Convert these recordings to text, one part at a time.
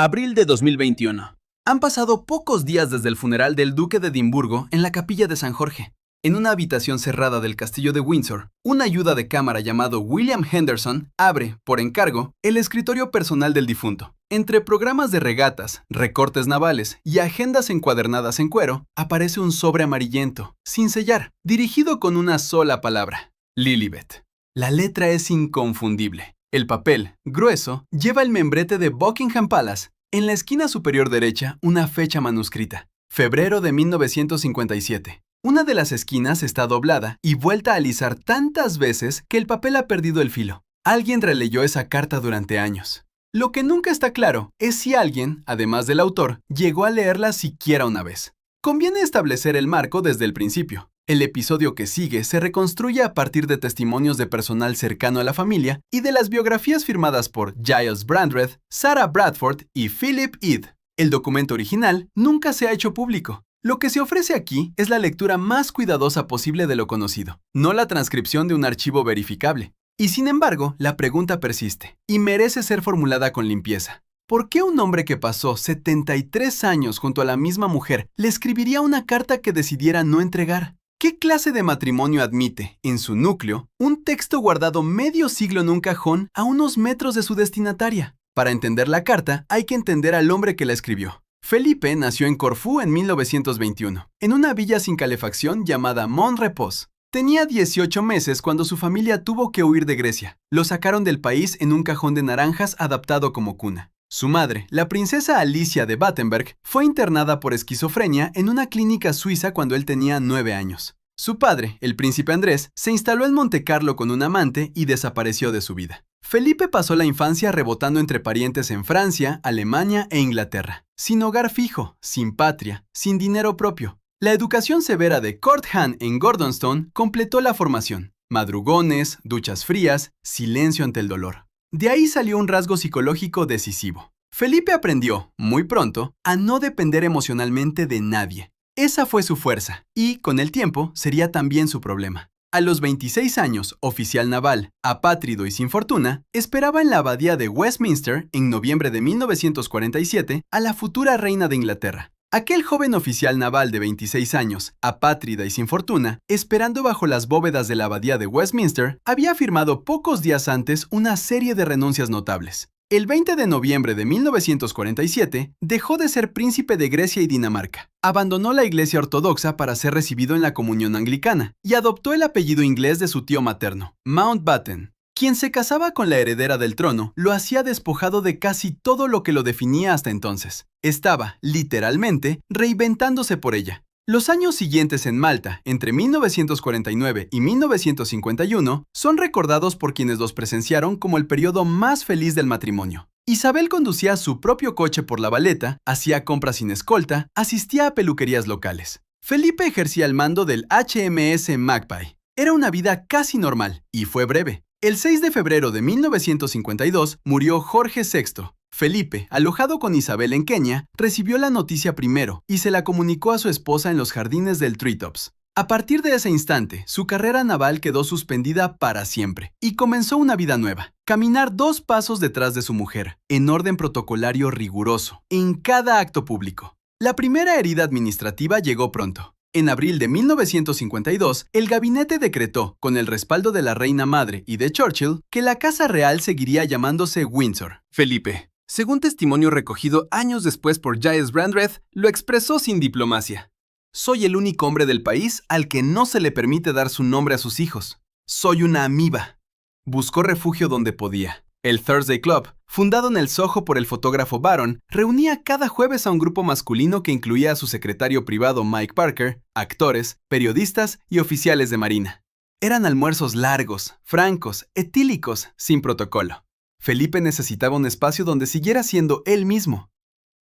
Abril de 2021. Han pasado pocos días desde el funeral del duque de Edimburgo en la capilla de San Jorge. En una habitación cerrada del castillo de Windsor, un ayuda de cámara llamado William Henderson abre, por encargo, el escritorio personal del difunto. Entre programas de regatas, recortes navales y agendas encuadernadas en cuero, aparece un sobre amarillento, sin sellar, dirigido con una sola palabra: Lilibet. La letra es inconfundible. El papel, grueso, lleva el membrete de Buckingham Palace. En la esquina superior derecha, una fecha manuscrita: febrero de 1957. Una de las esquinas está doblada y vuelta a alisar tantas veces que el papel ha perdido el filo. Alguien releyó esa carta durante años. Lo que nunca está claro es si alguien, además del autor, llegó a leerla siquiera una vez. Conviene establecer el marco desde el principio. El episodio que sigue se reconstruye a partir de testimonios de personal cercano a la familia y de las biografías firmadas por Giles Brandreth, Sarah Bradford y Philip Ede. El documento original nunca se ha hecho público. Lo que se ofrece aquí es la lectura más cuidadosa posible de lo conocido, no la transcripción de un archivo verificable. Y sin embargo, la pregunta persiste, y merece ser formulada con limpieza. ¿Por qué un hombre que pasó 73 años junto a la misma mujer le escribiría una carta que decidiera no entregar? ¿Qué clase de matrimonio admite, en su núcleo, un texto guardado medio siglo en un cajón a unos metros de su destinataria? Para entender la carta, hay que entender al hombre que la escribió. Felipe nació en Corfú en 1921, en una villa sin calefacción llamada Mont Repos. Tenía 18 meses cuando su familia tuvo que huir de Grecia. Lo sacaron del país en un cajón de naranjas adaptado como cuna. Su madre, la princesa Alicia de Battenberg, fue internada por esquizofrenia en una clínica suiza cuando él tenía 9 años. Su padre, el príncipe Andrés, se instaló en Montecarlo con un amante y desapareció de su vida. Felipe pasó la infancia rebotando entre parientes en Francia, Alemania e Inglaterra, sin hogar fijo, sin patria, sin dinero propio. La educación severa de Court Han en Gordonstoun completó la formación. Madrugones, duchas frías, silencio ante el dolor. De ahí salió un rasgo psicológico decisivo. Felipe aprendió, muy pronto, a no depender emocionalmente de nadie. Esa fue su fuerza, y, con el tiempo, sería también su problema. A los 26 años, oficial naval, apátrido y sin fortuna, esperaba en la abadía de Westminster, en noviembre de 1947, a la futura reina de Inglaterra. Aquel joven oficial naval de 26 años, apátrida y sin fortuna, esperando bajo las bóvedas de la abadía de Westminster, había firmado pocos días antes una serie de renuncias notables. El 20 de noviembre de 1947, dejó de ser príncipe de Grecia y Dinamarca, abandonó la iglesia ortodoxa para ser recibido en la comunión anglicana y adoptó el apellido inglés de su tío materno, Mountbatten. Quien se casaba con la heredera del trono lo hacía despojado de casi todo lo que lo definía hasta entonces. Estaba, literalmente, reinventándose por ella. Los años siguientes en Malta, entre 1949 y 1951, son recordados por quienes los presenciaron como el periodo más feliz del matrimonio. Isabel conducía su propio coche por la Valeta, hacía compras sin escolta, asistía a peluquerías locales. Felipe ejercía el mando del HMS Magpie. Era una vida casi normal, y fue breve. El 6 de febrero de 1952 murió Jorge VI. Felipe, alojado con Isabel en Kenia, recibió la noticia primero y se la comunicó a su esposa en los jardines del Treetops. A partir de ese instante, su carrera naval quedó suspendida para siempre y comenzó una vida nueva: caminar 2 pasos detrás de su mujer, en orden protocolario riguroso, en cada acto público. La primera herida administrativa llegó pronto. En abril de 1952, el gabinete decretó, con el respaldo de la reina madre y de Churchill, que la casa real seguiría llamándose Windsor. Felipe, según testimonio recogido años después por Giles Brandreth, lo expresó sin diplomacia: soy el único hombre del país al que no se le permite dar su nombre a sus hijos. Soy una amiba. Buscó refugio donde podía. El Thursday Club, fundado en el Soho por el fotógrafo Baron, reunía cada jueves a un grupo masculino que incluía a su secretario privado Mike Parker, actores, periodistas y oficiales de marina. Eran almuerzos largos, francos, etílicos, sin protocolo. Felipe necesitaba un espacio donde siguiera siendo él mismo.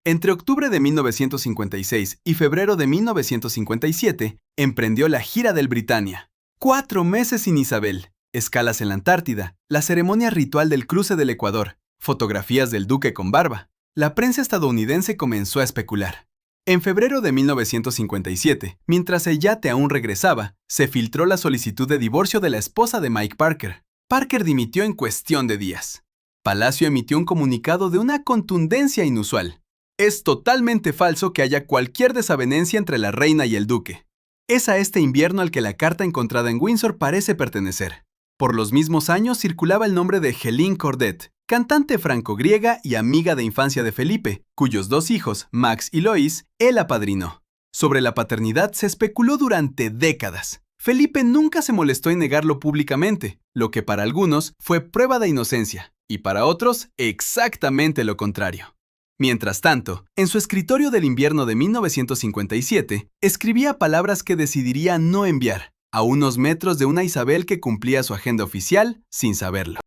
Entre octubre de 1956 y febrero de 1957, emprendió la gira del Britannia. 4 meses sin Isabel. Escalas en la Antártida, la ceremonia ritual del cruce del Ecuador, fotografías del duque con barba. La prensa estadounidense comenzó a especular. En febrero de 1957, mientras el yate aún regresaba, se filtró la solicitud de divorcio de la esposa de Mike Parker. Parker dimitió en cuestión de días. Palacio emitió un comunicado de una contundencia inusual. Es totalmente falso que haya cualquier desavenencia entre la reina y el duque. Es a este invierno al que la carta encontrada en Windsor parece pertenecer. Por los mismos años circulaba el nombre de Helene Cordet, cantante franco-griega y amiga de infancia de Felipe, cuyos 2 hijos, Max y Lois, él apadrinó. Sobre la paternidad se especuló durante décadas. Felipe nunca se molestó en negarlo públicamente, lo que para algunos fue prueba de inocencia, y para otros exactamente lo contrario. Mientras tanto, en su escritorio del invierno de 1957, escribía palabras que decidiría no enviar, a unos metros de una Isabel que cumplía su agenda oficial sin saberlo.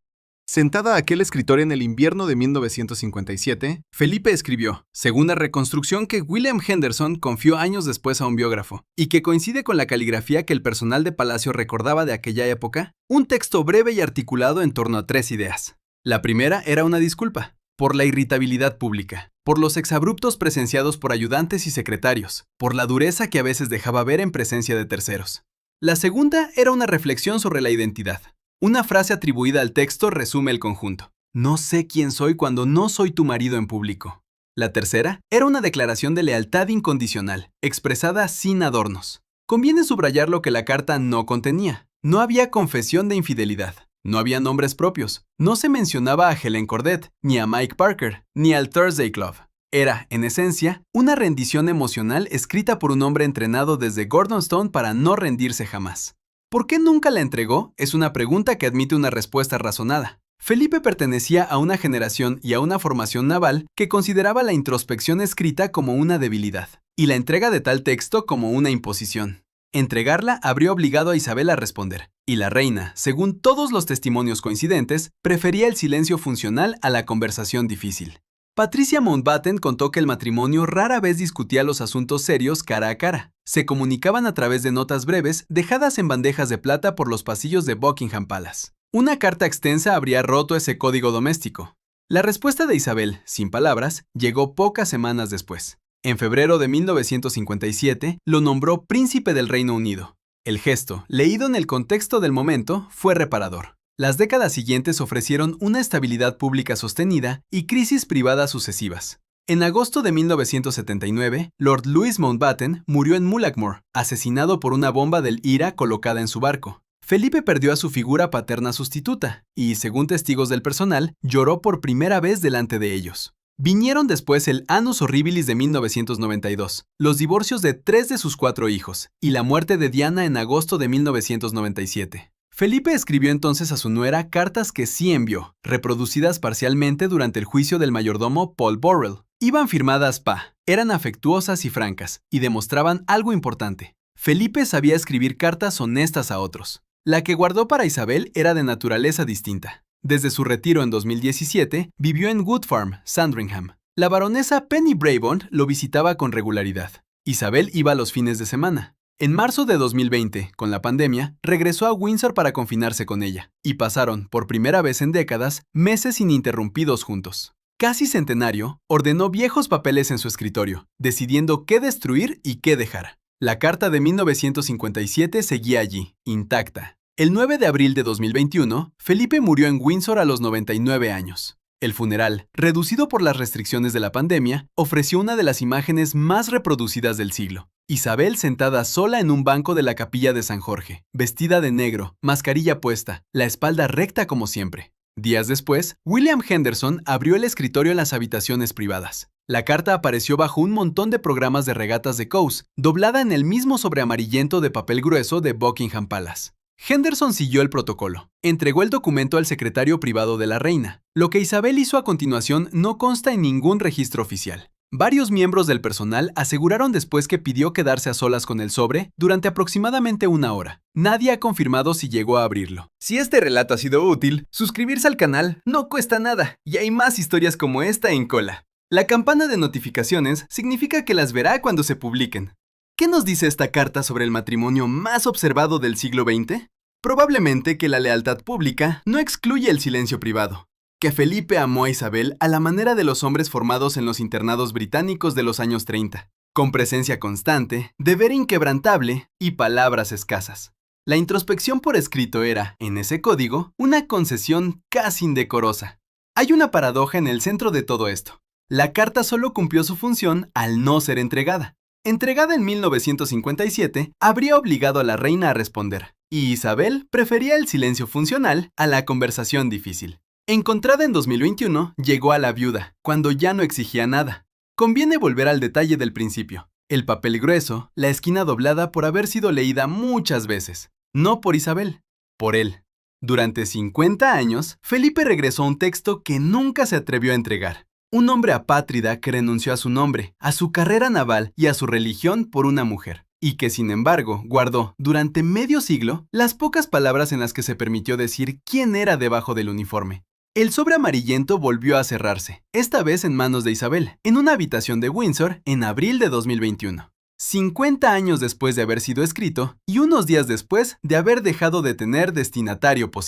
Sentada a aquel escritorio en el invierno de 1957, Felipe escribió, según una reconstrucción que William Henderson confió años después a un biógrafo, y que coincide con la caligrafía que el personal de Palacio recordaba de aquella época, un texto breve y articulado en torno a 3 ideas. La primera era una disculpa, por la irritabilidad pública, por los exabruptos presenciados por ayudantes y secretarios, por la dureza que a veces dejaba ver en presencia de terceros. La segunda era una reflexión sobre la identidad. Una frase atribuida al texto resume el conjunto. No sé quién soy cuando no soy tu marido en público. La tercera era una declaración de lealtad incondicional, expresada sin adornos. Conviene subrayar lo que la carta no contenía. No había confesión de infidelidad. No había nombres propios. No se mencionaba a Helene Cordet, ni a Mike Parker, ni al Thursday Club. Era, en esencia, una rendición emocional escrita por un hombre entrenado desde Gordonstown para no rendirse jamás. ¿Por qué nunca la entregó? Es una pregunta que admite una respuesta razonada. Felipe pertenecía a una generación y a una formación naval que consideraba la introspección escrita como una debilidad, y la entrega de tal texto como una imposición. Entregarla habría obligado a Isabel a responder, y la reina, según todos los testimonios coincidentes, prefería el silencio funcional a la conversación difícil. Patricia Mountbatten contó que el matrimonio rara vez discutía los asuntos serios cara a cara. Se comunicaban a través de notas breves dejadas en bandejas de plata por los pasillos de Buckingham Palace. Una carta extensa habría roto ese código doméstico. La respuesta de Isabel, sin palabras, llegó pocas semanas después. En febrero de 1957, lo nombró príncipe del Reino Unido. El gesto, leído en el contexto del momento, fue reparador. Las décadas siguientes ofrecieron una estabilidad pública sostenida y crisis privadas sucesivas. En agosto de 1979, Lord Louis Mountbatten murió en Mullaghmore, asesinado por una bomba del IRA colocada en su barco. Felipe perdió a su figura paterna sustituta y, según testigos del personal, lloró por primera vez delante de ellos. Vinieron después el Annus Horribilis de 1992, los divorcios de 3 de sus 4 hijos y la muerte de Diana en agosto de 1997. Felipe escribió entonces a su nuera cartas que sí envió, reproducidas parcialmente durante el juicio del mayordomo Paul Burrell. Iban firmadas pa, eran afectuosas y francas, y demostraban algo importante. Felipe sabía escribir cartas honestas a otros. La que guardó para Isabel era de naturaleza distinta. Desde su retiro en 2017, vivió en Wood Farm, Sandringham. La baronesa Penny Braybond lo visitaba con regularidad. Isabel iba los fines de semana. En marzo de 2020, con la pandemia, regresó a Windsor para confinarse con ella, y pasaron, por primera vez en décadas, meses ininterrumpidos juntos. Casi centenario, ordenó viejos papeles en su escritorio, decidiendo qué destruir y qué dejar. La carta de 1957 seguía allí, intacta. El 9 de abril de 2021, Felipe murió en Windsor a los 99 años. El funeral, reducido por las restricciones de la pandemia, ofreció una de las imágenes más reproducidas del siglo. Isabel sentada sola en un banco de la capilla de San Jorge, vestida de negro, mascarilla puesta, la espalda recta como siempre. Días después, William Henderson abrió el escritorio en las habitaciones privadas. La carta apareció bajo un montón de programas de regatas de Cowes, doblada en el mismo sobre amarillento de papel grueso de Buckingham Palace. Henderson siguió el protocolo. Entregó el documento al secretario privado de la reina. Lo que Isabel hizo a continuación no consta en ningún registro oficial. Varios miembros del personal aseguraron después que pidió quedarse a solas con el sobre durante aproximadamente 1 hora. Nadie ha confirmado si llegó a abrirlo. Si este relato ha sido útil, suscribirse al canal no cuesta nada y hay más historias como esta en cola. La campana de notificaciones significa que las verá cuando se publiquen. ¿Qué nos dice esta carta sobre el matrimonio más observado del siglo XX? Probablemente que la lealtad pública no excluye el silencio privado. Que Felipe amó a Isabel a la manera de los hombres formados en los internados británicos de los años 30, con presencia constante, deber inquebrantable y palabras escasas. La introspección por escrito era, en ese código, una concesión casi indecorosa. Hay una paradoja en el centro de todo esto. La carta solo cumplió su función al no ser entregada. Entregada en 1957, habría obligado a la reina a responder, y Isabel prefería el silencio funcional a la conversación difícil. Encontrada en 2021, llegó a la viuda, cuando ya no exigía nada. Conviene volver al detalle del principio. El papel grueso, la esquina doblada por haber sido leída muchas veces. No por Isabel, por él. Durante 50 años, Felipe regresó a un texto que nunca se atrevió a entregar. Un hombre apátrida que renunció a su nombre, a su carrera naval y a su religión por una mujer, y que sin embargo guardó durante medio siglo las pocas palabras en las que se permitió decir quién era debajo del uniforme. El sobre amarillento volvió a cerrarse, esta vez en manos de Isabel, en una habitación de Windsor en abril de 2021. 50 años después de haber sido escrito y unos días después de haber dejado de tener destinatario posible.